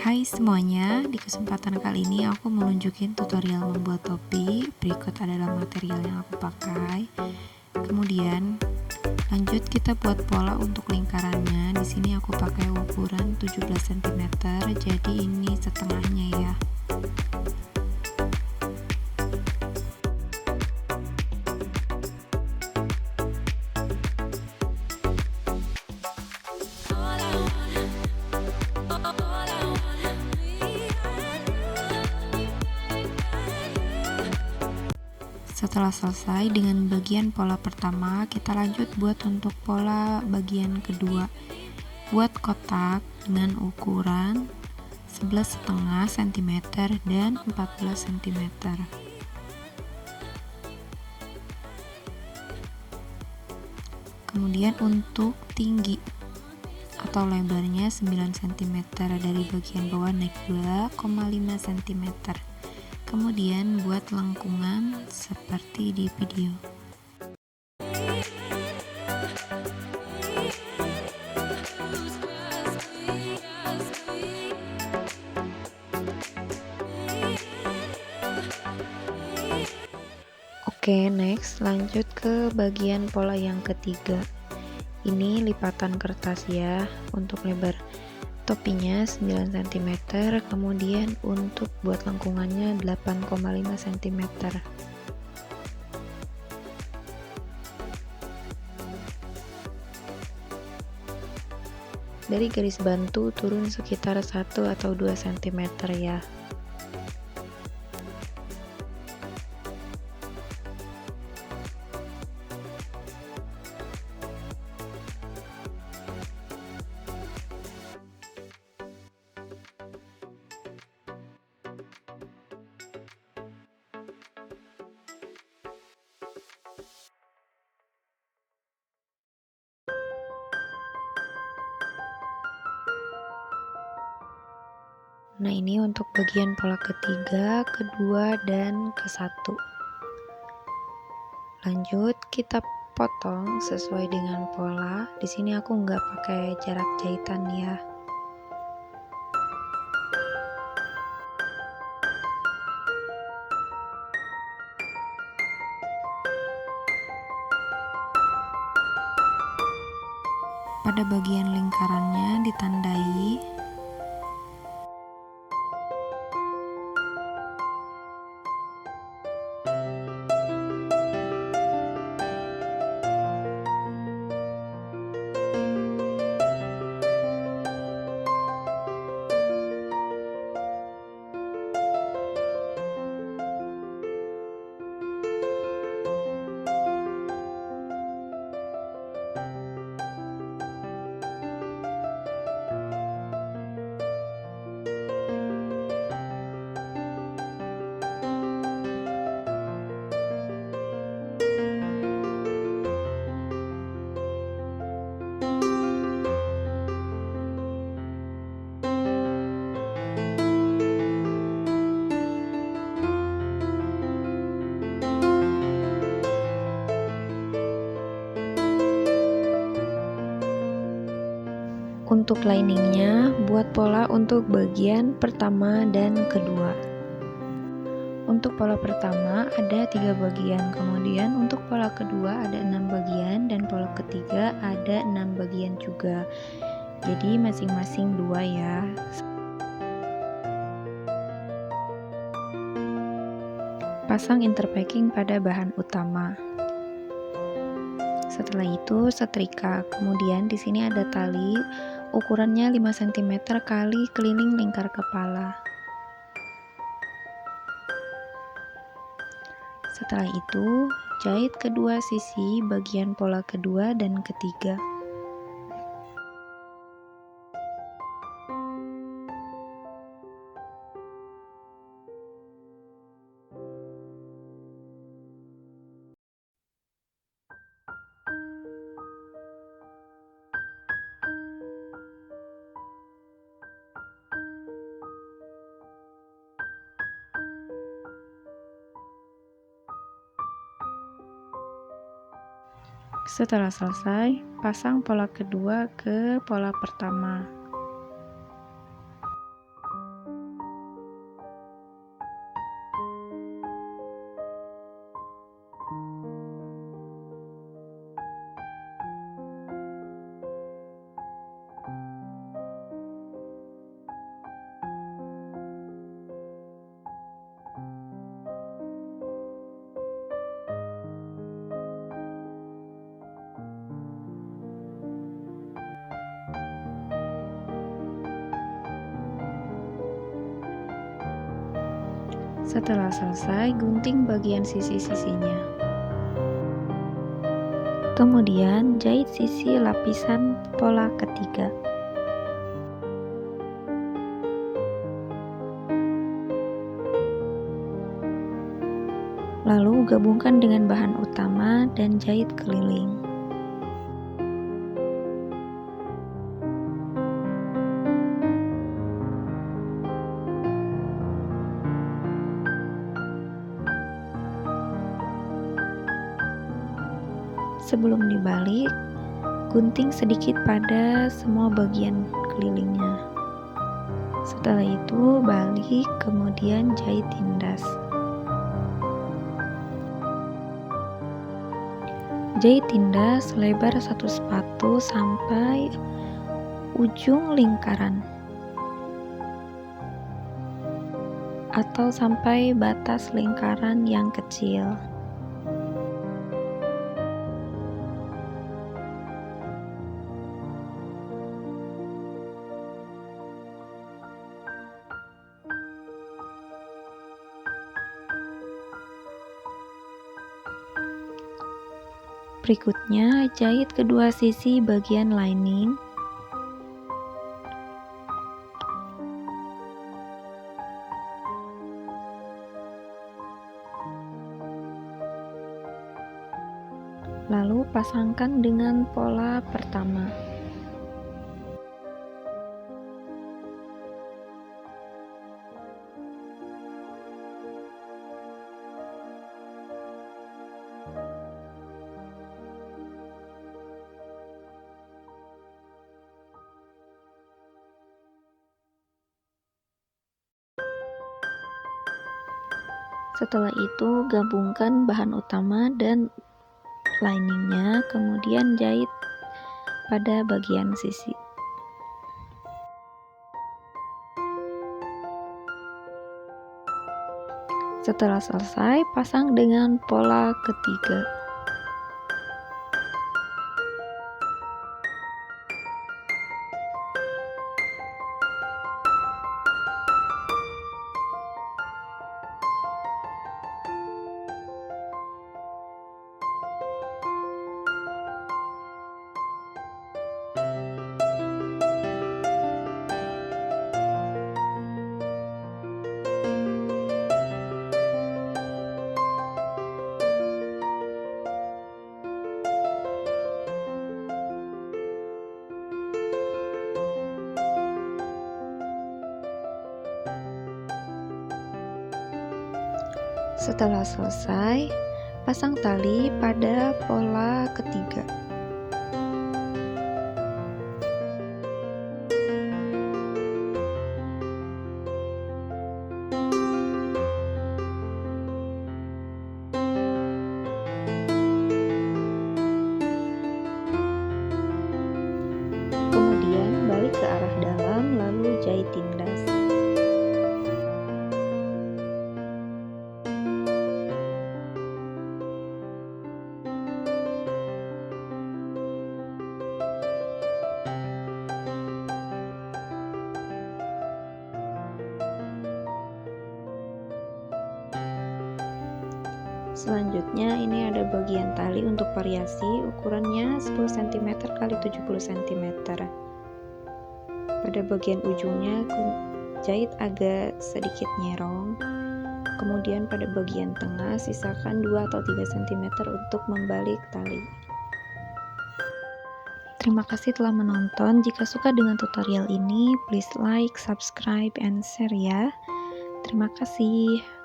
Hai semuanya, di kesempatan kali ini aku mau nunjukin tutorial membuat topi. Berikut adalah material yang aku pakai. Kemudian lanjut kita buat pola untuk lingkarannya. Di sini aku pakai ukuran 17 cm, jadi ini setengahnya ya. Setelah selesai dengan bagian pola pertama, kita lanjut buat untuk pola bagian kedua. Buat kotak dengan ukuran 11,5 cm dan 14 cm. Kemudian untuk tinggi atau lebarnya 9 cm, dari bagian bawah naik 2,5 cm. Kemudian buat lengkungan seperti di video. Oke, next lanjut ke bagian pola yang ketiga. Ini lipatan kertas ya. Untuk lebar topinya 9 cm, kemudian untuk buat lengkungannya 8,5 cm. Dari garis bantu turun sekitar 1 atau 2 cm ya. Nah, ini untuk bagian pola ketiga, kedua, dan ke-1. Lanjut kita potong sesuai dengan pola. Di sini aku nggak pakai jarak jahitan ya. Pada bagian lingkarannya ditandai. Untuk liningnya, buat pola untuk bagian pertama dan kedua. Untuk pola pertama ada 3 bagian, kemudian untuk pola kedua ada 6 bagian, dan pola ketiga ada 6 bagian juga. Jadi masing-masing 2 ya. Pasang interpacking pada bahan utama. Setelah itu setrika. Kemudian di sini ada tali, ukurannya 5 cm kali keliling lingkar kepala. Setelah itu jahit kedua sisi bagian pola kedua dan ketiga. Setelah selesai, pasang pola kedua ke pola pertama. Setelah selesai, gunting bagian sisi-sisinya. Kemudian jahit sisi lapisan pola ketiga. Lalu gabungkan dengan bahan utama dan jahit keliling. Sebelum dibalik, gunting sedikit pada semua bagian kelilingnya. Setelah itu balik, kemudian jahit tindas. Jahit tindas lebar 1 sepatu sampai ujung lingkaran atau sampai batas lingkaran yang kecil. Berikutnya, jahit kedua sisi bagian lining. Lalu pasangkan dengan pola pertama. Setelah itu gabungkan bahan utama dan liningnya, kemudian jahit pada bagian sisi. Setelah selesai, pasang dengan pola ketiga. Setelah selesai, pasang tali pada pola ketiga. Kemudian balik ke arah dalam, lalu jahit tindas. Selanjutnya ini ada bagian tali untuk variasi, ukurannya 10 cm x 70 cm. Pada bagian ujungnya jahit agak sedikit nyerong. Kemudian pada bagian tengah sisakan 2 atau 3 cm untuk membalik tali. Terima kasih telah menonton. Jika suka dengan tutorial ini, please like, subscribe, and share ya. Terima kasih.